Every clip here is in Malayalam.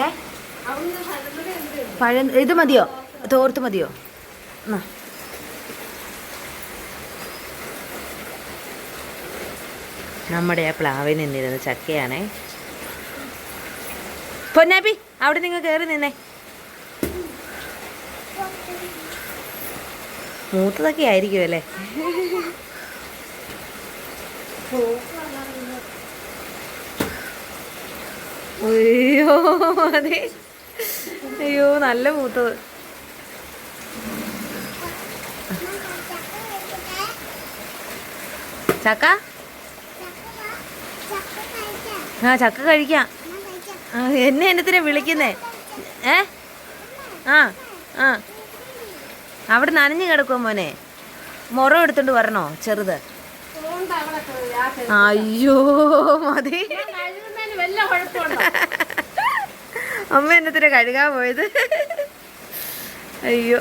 ഏ പഴം ഇത് മതിയോ? തോർത്ത് മതിയോ? എന്നാ നമ്മുടെ ആ പ്ലാവിൽ നിന്നിരുന്ന ചക്കയാണേ. പൊന്നാപ്പി അവിടെ നിങ്ങൾ കയറി നിന്നേ. മൂത്തതൊക്കെ ആയിരിക്കും അല്ലേ? അയ്യോ അതെ, അയ്യോ നല്ല മൂത്തത്. ചക്ക ആ ചക്ക കഴിക്കാം. എന്നെ എന്നത്തിനാ വിളിക്കുന്നേ? ഏ ആ ആ അവിടെ നനഞ്ഞു കിടക്കുമോ മോനെ? മുറം എടുത്തോണ്ട് വരണോ ചെറുത്? അയ്യോ മതി. അമ്മ എന്നത്തിനാ കഴുകാൻ പോയത്? അയ്യോ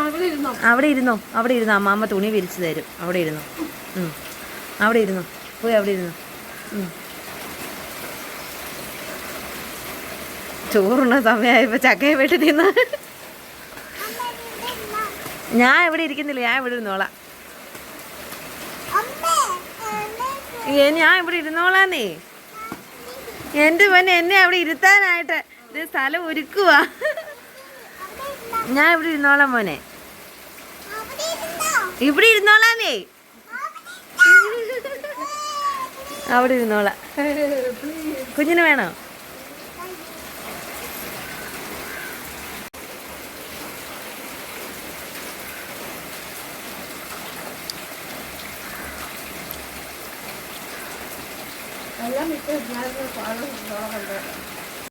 അവിടെ ഇരുന്നോ, അവിടെ ഇരുന്നോ. അമ്മാമ്മ തുണി വിരിച്ചു തരും. അവിടെ ഇരുന്നോ, അവിടെ ഇരുന്നോ, പോയി അവിടെ ഇരുന്നോ. ചോറുണ്ണ സമയമായപ്പോ ചക്കയെ വെട്ടി തിന്ന. ഞാൻ ഇവിടെ ഇരിക്കുന്നില്ല, ഞാൻ ഇവിടെ ഇരുന്നോളാം. ഞാൻ ഇവിടെ ഇരുന്നോളാന്നേ. എൻ്റെ മോനെ എന്നെ അവിടെ ഇരുത്താനായിട്ട് ഇത് സ്ഥലം ഒരുക്കുവാ. ഞാൻ ഇവിടെ ഇരുന്നോളാം മോനെ, ഇവിടെ ഇരുന്നോളാന്നേ. അവിടെ ഇരുന്നോളാം. കുഞ്ഞിന് വേണോ? എല്ലാം വിട്ട്